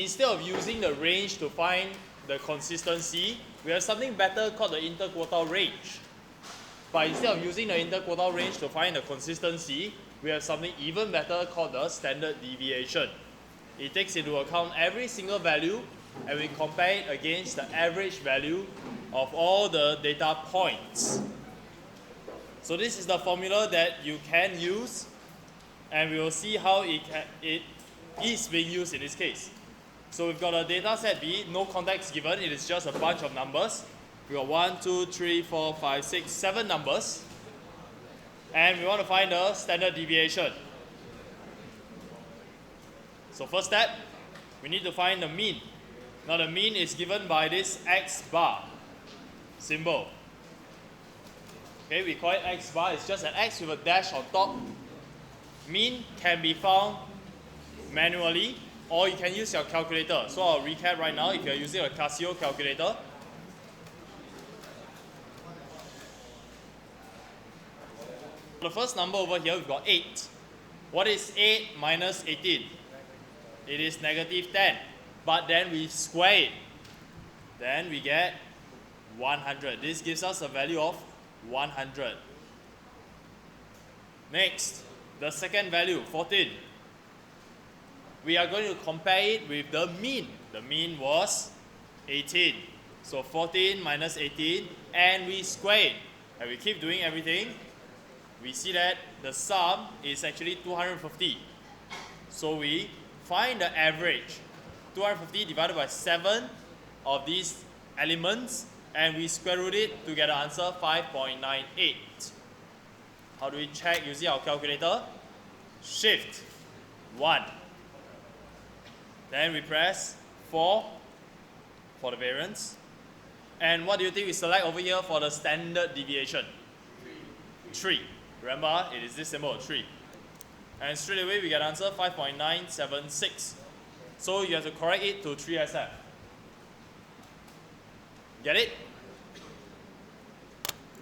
instead of using the range to find the consistency, we have something better called the interquartile range. But instead of using the interquartile range to find the consistency, we have something even better called the standard deviation. It takes into account every single value and we compare it against the average value of all the data points. So this is the formula that you can use, and we will see how it is being used in this case. So we've got a data set B, no context given, it is just a bunch of numbers. We got 1, 2, 3, 4, 5, 6, 7 numbers. And we want to find the standard deviation. So first step, we need to find the mean. Now the mean is given by this X bar symbol. Okay, we call it X bar, it's just an X with a dash on top. Mean can be found manually, or you can use your calculator. So I'll recap right now if you're using a Casio calculator. The first number over here, we've got 8. What is 8 minus 18? It is negative 10. But then we square it. Then we get 100. This gives us a value of 100. Next, the second value, 14. We are going to compare it with the mean. The mean was 18. So 14 minus 18, and we square it. And we keep doing everything. We see that the sum is actually 250. So we find the average. 250 divided by 7 of these elements, and we square root it to get an answer 5.98. How do we check using our calculator? Shift 1. Then we press 4 for the variance. And what do you think we select over here for the standard deviation? 3. Remember, it is this symbol, 3. And straight away we get answer 5.976. So you have to correct it to 3SF. Get it?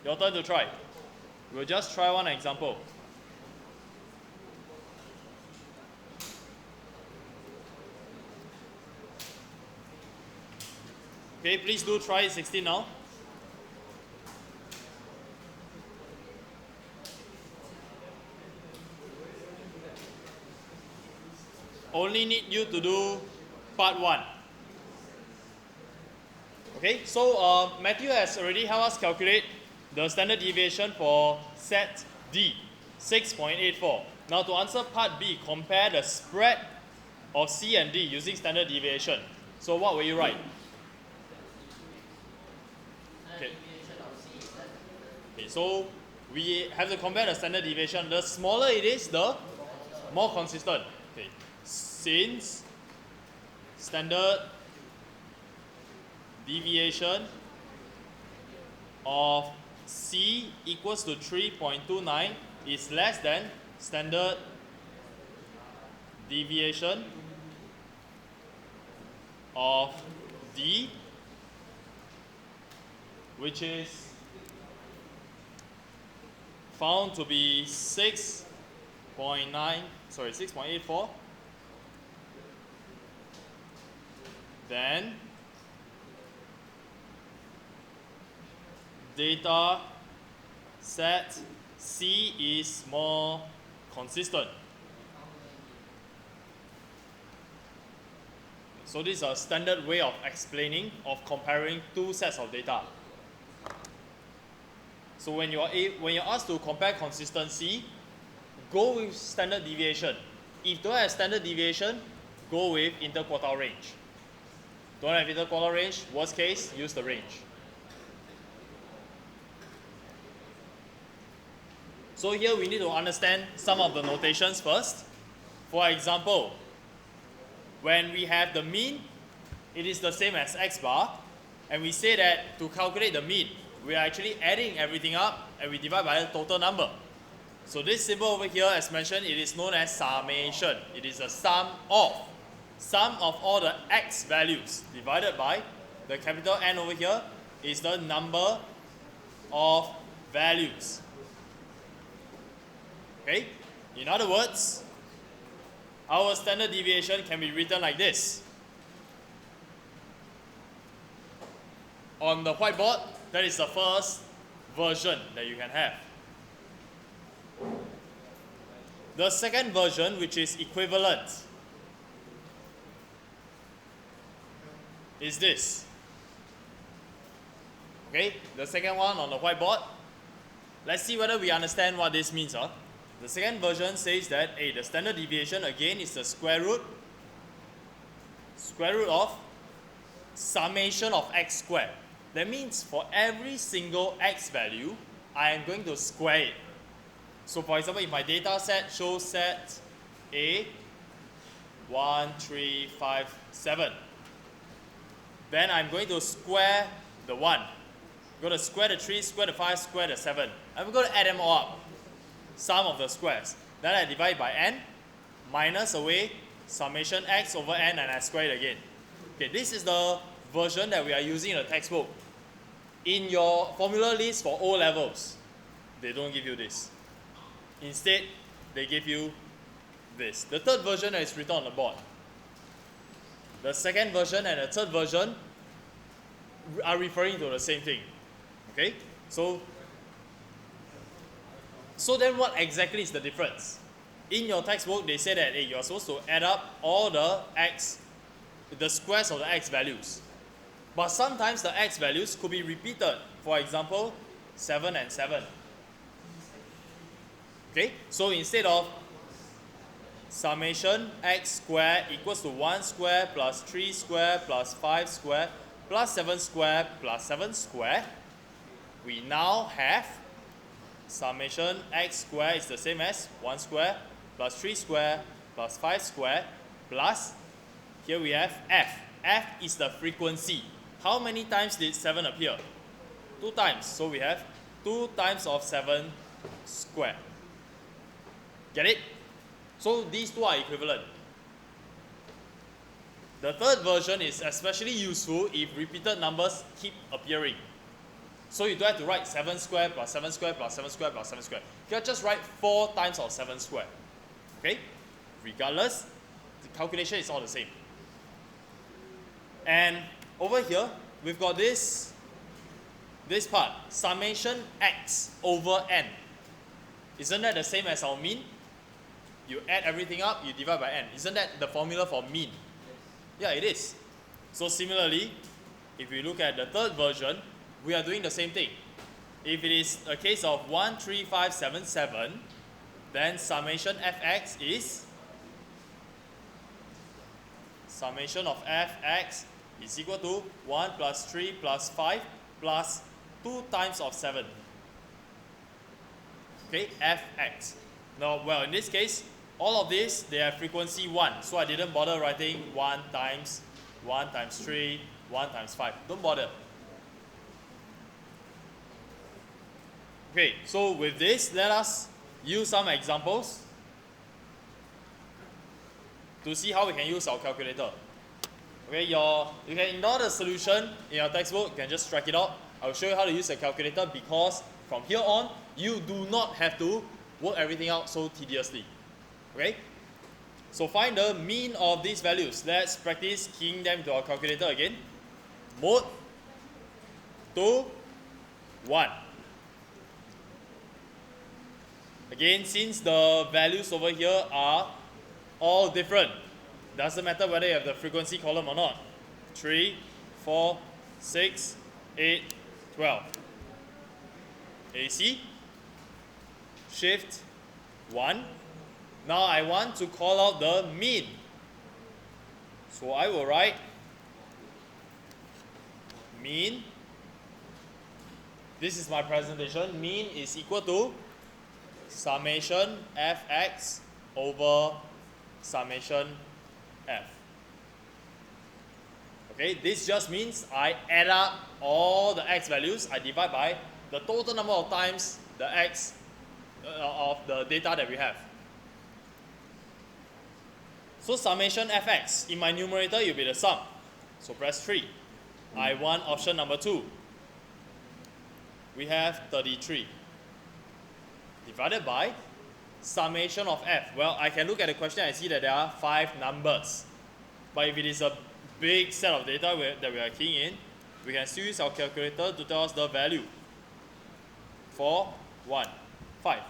Your turn to try. We'll just try one example. Okay, please do try 16 now. Only need you to do part 1. Okay, so Matthew has already helped us calculate the standard deviation for set D, 6.84. Now to answer part B, compare the spread of C and D using standard deviation. So what will you write? Okay, so we have to compare the standard deviation. The smaller it is, the more consistent. Okay. Since standard deviation of C equals to 3.29 is less than standard deviation of D, which is found to be 6.84, then data set C is more consistent. So this is a standard way of explaining, of comparing two sets of data. So when you're asked to compare consistency, go with standard deviation. If you don't have standard deviation, go with interquartile range. Don't have interquartile range, worst case, use the range. So here we need to understand some of the notations first. For example, when we have the mean, it is the same as x bar, and we say that to calculate the mean, we are actually adding everything up and we divide by the total number. So this symbol over here, as mentioned, it is known as summation. It is a sum of all the x values divided by the capital N over here is the number of values. Okay? In other words, our standard deviation can be written like this. on the whiteboard, that is the first version that you can have. The second version, which is equivalent, is this. Okay, the second one on the whiteboard. Let's see whether we understand what this means. The second version says that the standard deviation again is the square root of summation of x squared. That means for every single x value, I am going to square it. So for example, if my data set shows set A 1, 3, 5, 7, then I'm going to square the 1. I'm going to square the 3, square the 5, square the 7. I'm going to add them all up, sum of the squares. Then I divide by n, minus away summation x over n, and I square it again. Okay, this is the version that we are using in the textbook. In your formula list for O levels, they don't give you this. Instead, they give you this. The third version is written on the board. The second version and the third version are referring to the same thing. Okay? So then what exactly is the difference? In your textbook, they say that you're supposed to add up all the squares of the x values. But sometimes the x values could be repeated. For example, 7 and 7. Okay, so instead of summation x squared equals to 1 square plus 3 square plus 5 square plus 7 square plus 7 square, we now have summation x squared is the same as 1 square plus 3 square plus 5 square plus, here we have f. F is the frequency. How many times did 7 appear? 2 times. So we have 2 times of 7 squared. Get it? So these two are equivalent. The third version is especially useful if repeated numbers keep appearing. So you don't have to write 7 squared plus 7 squared plus 7 squared plus 7 squared. You can just write 4 times of 7 squared. Okay? Regardless, the calculation is all the same. And over here, we've got this part, summation x over n. Isn't that the same as our mean? You add everything up, you divide by n. Isn't that the formula for mean? Yeah, it is. So similarly, if we look at the third version, we are doing the same thing. If it is a case of 1, 3, 5, 7, 7, then summation fx is summation of fx is equal to 1 plus 3 plus 5 plus 2 times of 7. Okay, fx. Now, well, in this case, all of this, they have frequency 1. So I didn't bother writing 1 times 3, 1 times 5. Don't bother. Okay, so with this, let us use some examples to see how we can use our calculator. Okay, you can ignore the solution in your textbook, you can just strike it out. I'll show you how to use a calculator because from here on, you do not have to work everything out so tediously. Okay? So find the mean of these values. Let's practice keying them to our calculator again. Mode 2, 1. Again, since the values over here are all different, doesn't matter whether you have the frequency column or not. 3, 4, 6, 8, 12. AC, shift 1. Now I want to call out the mean. So I will write mean. This is my presentation. Mean is equal to summation fx over summation f. Okay, this just means I add up all the x values, I divide by the total number of times the x of the data that we have. So summation fx, in my numerator, it will be the sum. So press 3. I want option number 2. We have 33. Divided by summation of f. Well, I can look at the question and see that there are 5 numbers. But if it is a big set of data that we are keying in, we can still use our calculator to tell us the value. 4, 1, 5.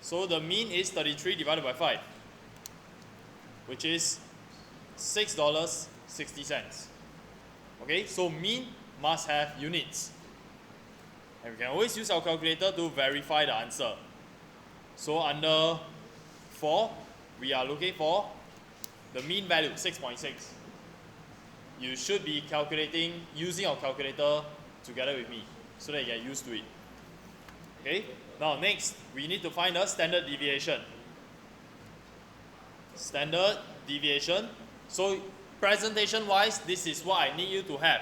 So the mean is 33 divided by 5, which is $6.60. Okay, so mean must have units. And we can always use our calculator to verify the answer. So under 4, we are looking for the mean value, 6.6. You should be calculating using our calculator together with me so that you get used to it. Okay, now next we need to find the standard deviation. Standard deviation. So presentation wise, this is what I need you to have.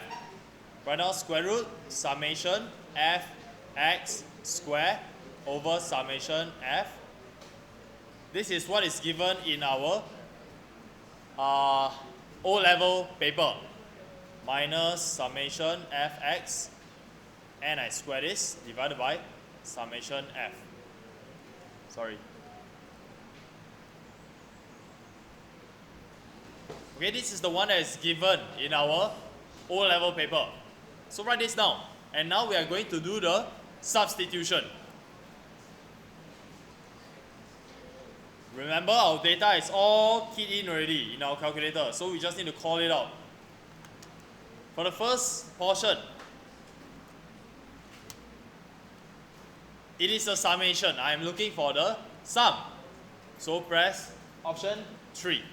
Right now, square root summation f(x) square over summation f. This is what is given in our O-level paper. Minus summation f(x), and I square this divided by summation f. Sorry. Okay, this is the one that is given in our O-level paper. So write this down. And now we are going to do the substitution. Remember, our data is all keyed in already in our calculator, so we just need to call it out. For the first portion, it is a summation. I am looking for the sum. So press option 3.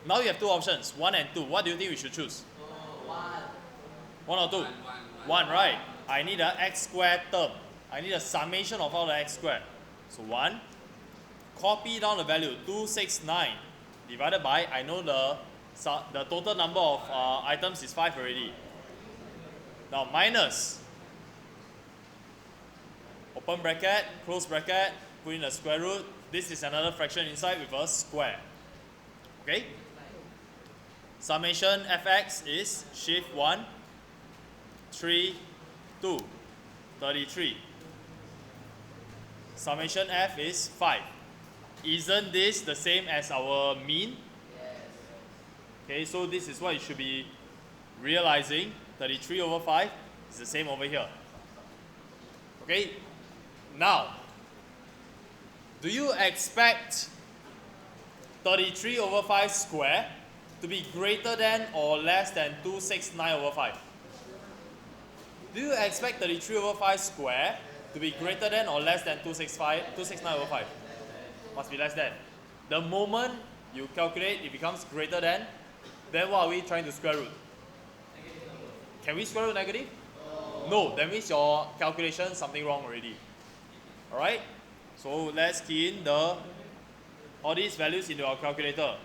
Now you have two options, 1 and 2. What do you think we should choose? 1 or 2? 1, right? I need an x squared term. I need a summation of all the x squared. So 1. Copy down the value, 269 divided by, I know the total number of items is 5 already. Now minus, open bracket, close bracket, put in a square root. This is another fraction inside with a square. Okay? Summation fx is shift 1, 3, 2, 33. Summation f is 5. Isn't this the same as our mean? Yes. Okay, so this is what you should be realizing. 33 over 5 is the same over here. Okay, now, do you expect 33 over 5 square to be greater than or less than 269 over 5? Do you expect 33 over 5 square to be greater than or less than 269 over 5? Must be less than. The moment you calculate, it becomes greater than, then what are we trying to square root? Can we square root negative? No, that means your calculation something wrong already. Alright? So let's key in all these values into our calculator.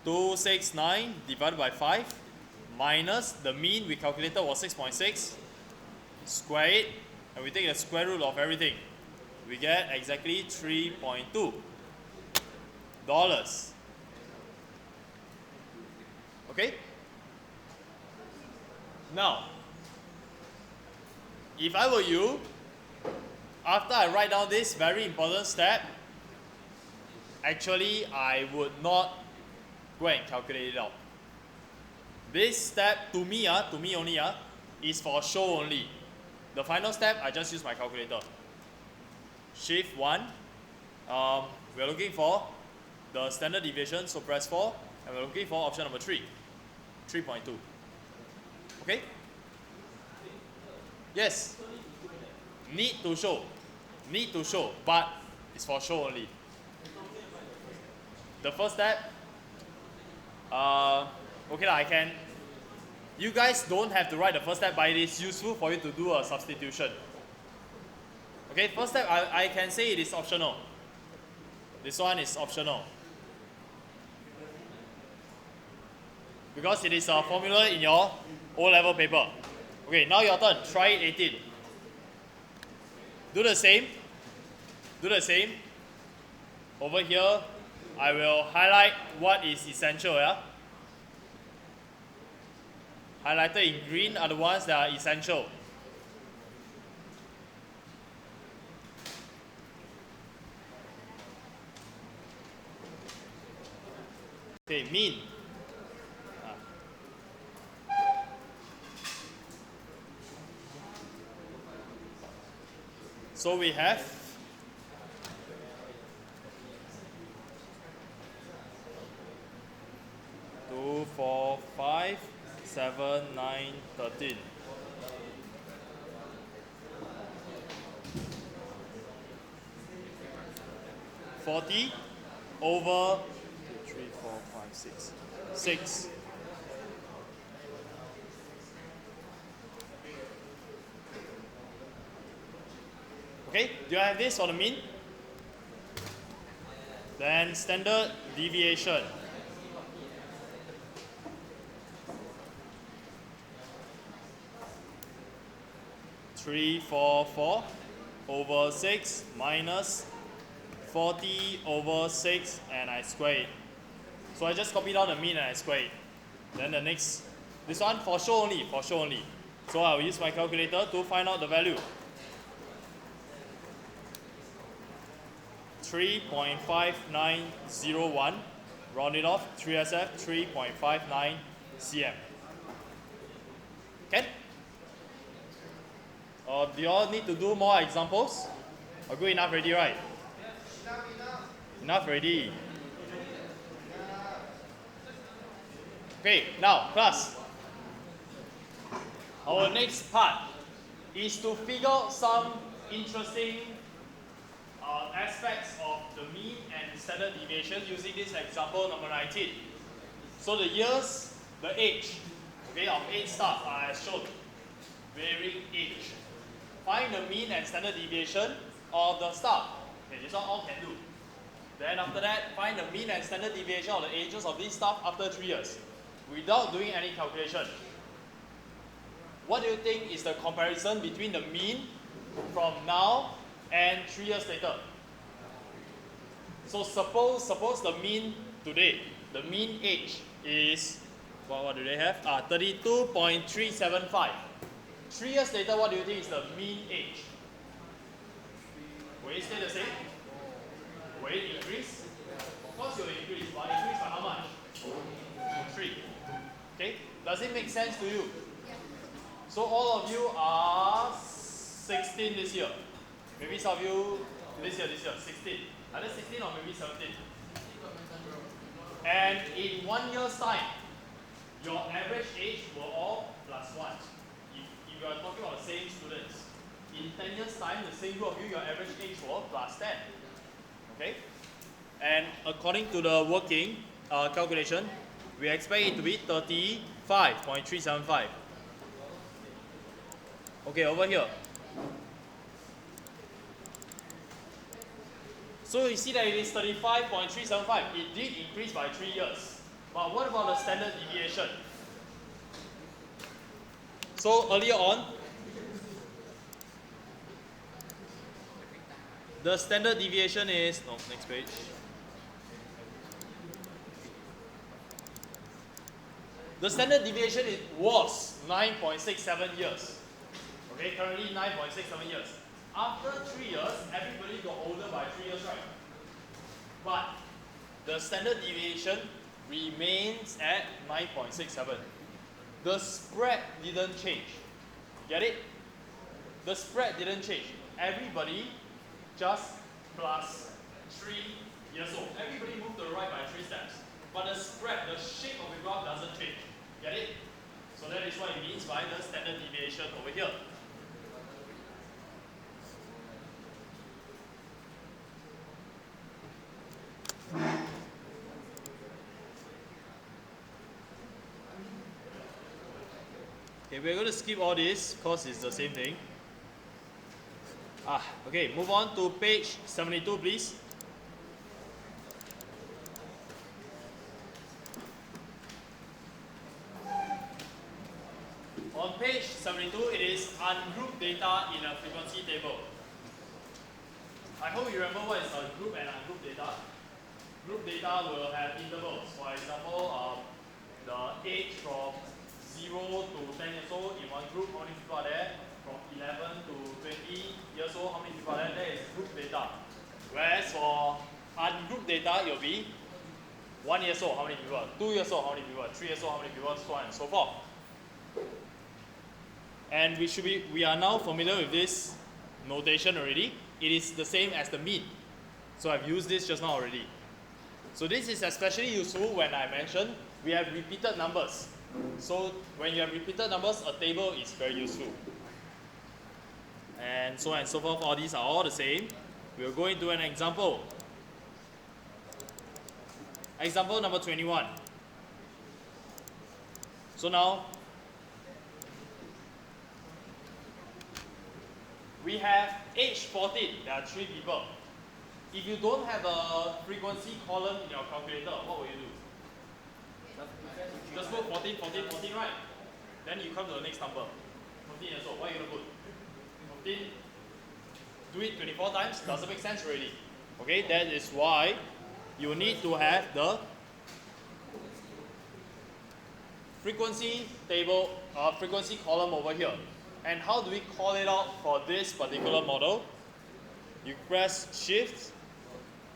269 divided by 5 minus the mean we calculated was 6.6. Square it, and we take the square root of everything. We get exactly $3.2. Okay? Now, if I were you, after I write down this very important step, actually I would not go and calculate it out. This step, to me only, is for show only. The final step, I just use my calculator. Shift 1, we are looking for the standard deviation, so press 4, and we're looking for option number 3, 3.2. Okay? Yes. Need to show, but it's for show only. The first step, okay, I can. You guys don't have to write the first step, but it is useful for you to do a substitution. Okay, first step, I can say it is optional. This one is optional. Because it is a formula in your O-level paper. Okay, now your turn. Try it 18. Do the same. Over here, I will highlight what is essential. Yeah? Highlighted in green are the ones that are essential. Okay, mean. So we have 2, 4, 5, 7, 9, 13. $40 over 2, 3, 4, 5, 6. 6. Okay, do you have this for the mean? Then standard deviation. Three, 4, 4 over 6 minus 40 over 6, and I square it. So I just copy down the mean and I square it. Then the next, this one for show only, for show only. So I will use my calculator to find out the value. 3.5901, round it off, 3SF, 3.59 cm. Okay? Do you all need to do more examples? Or good enough already, right? Enough already. Okay, now class. Our next part is to figure out some interesting aspects of the mean and standard deviation using this example number 19. So the years, the age, okay, of 8 stuff are as shown. Varying age. Find the mean and standard deviation of the stuff. Okay, this one all can do. Then after that, find the mean and standard deviation of the ages of this stuff after 3 years, without doing any calculation. What do you think is the comparison between the mean from now and 3 years later? So suppose the mean today, the mean age is, what do they have? 32.375. 3 years later, what do you think is the mean age? Will it stay the same? Will it increase? Of course it will increase, but increase by how much? 3. Okay, does it make sense to you? So all of you are 16 this year. Maybe some of you this year, 16. Either 16 or maybe 17. And in 1 year's time, your average age will all plus 1. If you are talking about the same students, in 10 years' time, the same group of you, your average age will plus 10. Okay? And according to the working calculation, we expect it to be 35.375. Okay, over here. So you see that it is 35.375. It did increase by 3 years. But what about the standard deviation? So earlier on, the standard deviation is, no, next page. The standard deviation was 9.67 years. Okay, currently 9.67 years. After 3 years, everybody got older by 3 years, right? But the standard deviation remains at 9.67. The spread didn't change. Get it? The spread didn't change. Everybody just plus 3 years old. Everybody moved to the right by 3 steps. But the spread, the shape of the graph doesn't change. Get it? So that is what it means by the standard deviation over here. Okay, we're going to skip all this because it's the same thing. Okay, move on to page 72, please. On page 72, it is ungrouped data in a frequency table. I hope you remember what is a group and ungrouped data. Group data will have intervals. For example, the age from 0 to 10 years old in one group, how many people are there? From 11 to 20 years old, how many people are there? That is group data. Whereas for ungrouped data, it will be 1 year old, how many people? 2 years old, how many people? 3 years old, how many people? So on and so forth. And we are now familiar with this notation already. It is the same as the mean. So I've used this just now already. So this is especially useful when I mentioned we have repeated numbers. So when you have repeated numbers, a table is very useful. And so on and so forth, all these are all the same. We'll go into an example. Example number 21. So now, we have age 14, there are 3 people. If you don't have a frequency column in your calculator, what will you do? Just put 14, 14, 14, right? Then you come to the next number. 14 years old, what are you going to put? 15. Do it 24 times, doesn't make sense already. Okay, that is why you need to have the frequency table, frequency column over here. And how do we call it out for this particular model? You press Shift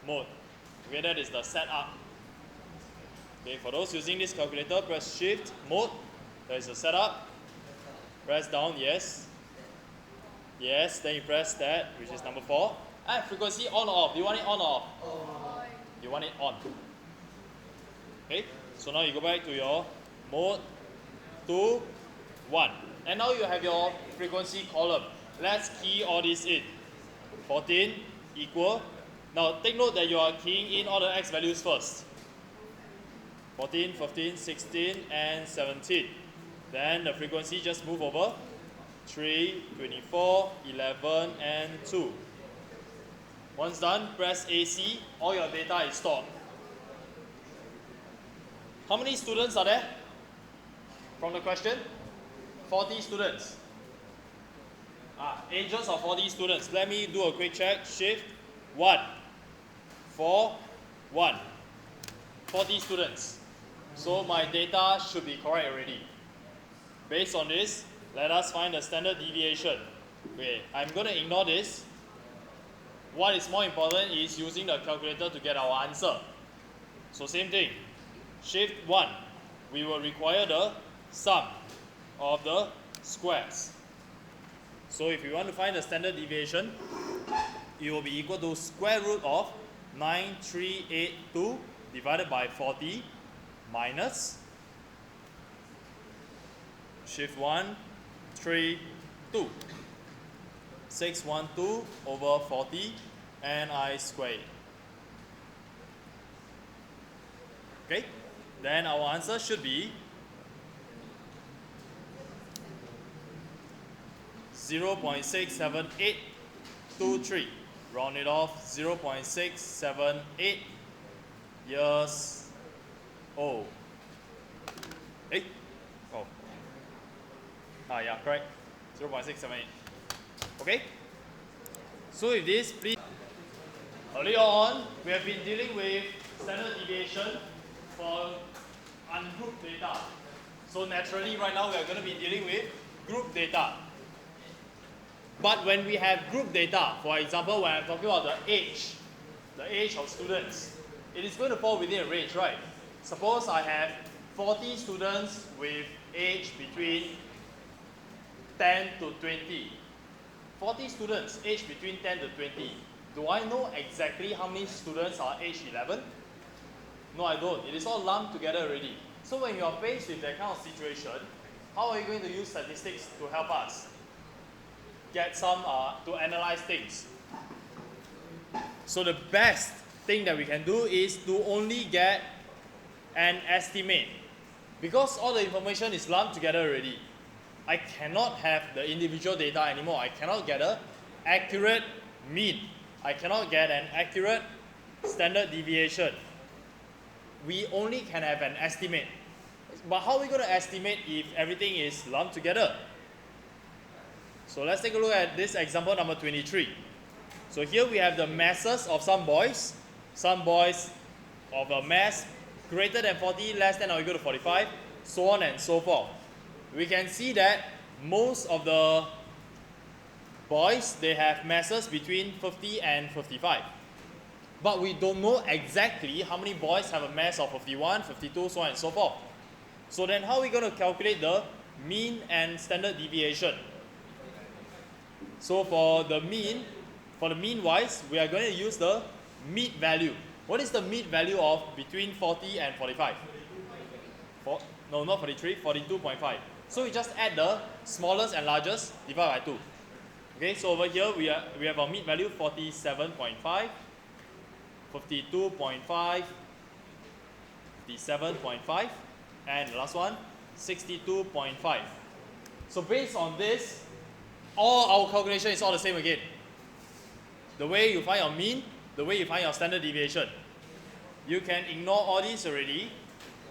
Mode. Okay, that is the setup. Okay, for those using this calculator, press Shift Mode. That is the setup. Press down, yes. Yes, then you press that, which is number 4. And frequency on or off. Do you want it on or off? On. You want it on. Okay, so now you go back to your mode 2, 1. And now you have your frequency column. Let's key all this in. 14 equal. Now take note that you are keying in all the x values first. 14, 15, 16, and 17. Then the frequency just move over. 3, 24, 11, and 2. Once done, press AC. All your data is stored. How many students are there? From the question? 40 students. Ages of 40 students. Let me do a quick check. Shift 1, 4, 1. 40 students. So my data should be correct already. Based on this, let us find the standard deviation. Okay, I'm going to ignore this. What is more important is using the calculator to get our answer. So same thing. Shift 1. We will require the sum of the squares. So if you want to find the standard deviation, it will be equal to square root of 9382 divided by 40 minus Shift 1, 3, 2. 612 over 40 and I square it. Okay, then our answer should be 0.67823. Round it off, 0.678 years old. Hey? Oh. Yeah, correct. 0.678. Okay? So with this, please. Earlier on, we have been dealing with standard deviation for ungrouped data. So naturally, right now, we are going to be dealing with group data. But when we have group data, for example, when I'm talking about the age of students, it is going to fall within a range, right? Suppose I have 40 students with age between 10 to 20. 40 students aged between 10 to 20. Do I know exactly how many students are aged 11? No, I don't. It is all lumped together already. So when you are faced with that kind of situation, how are you going to use statistics to help us get some, to analyze things? So the best thing that we can do is to only get an estimate. Because all the information is lumped together already, I cannot have the individual data anymore. I cannot get an accurate mean. I cannot get an accurate standard deviation. We only can have an estimate. But how are we going to estimate if everything is lumped together? So let's take a look at this example number 23. So here we have the masses of some boys. Some boys of a mass greater than 40, less than or equal to 45, so on and so forth. We can see that most of the boys, they have masses between 50 and 55. But we don't know exactly how many boys have a mass of 51, 52, so on and so forth. So then how are we going to calculate the mean and standard deviation? So for the mean wise, we are going to use the mid value. What is the mid value of between 40 and 45? No, not 43, 42.5. So we just add the smallest and largest divided by 2. Okay, so over here we have our mid value 47.5, 52.5, 57.5, and the last one 62.5. So based on this, all our calculation is all the same again. The way you find your mean, the way you find your standard deviation. You can ignore all these already,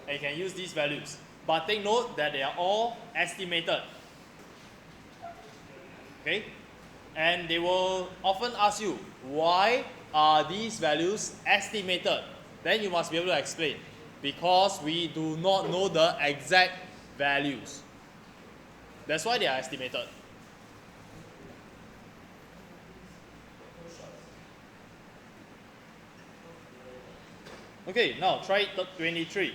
and you can use these values. But take note that they are all estimated. Okay? And they will often ask you, why are these values estimated? Then you must be able to explain. Because we do not know the exact values. That's why they are estimated. Okay, now try 23.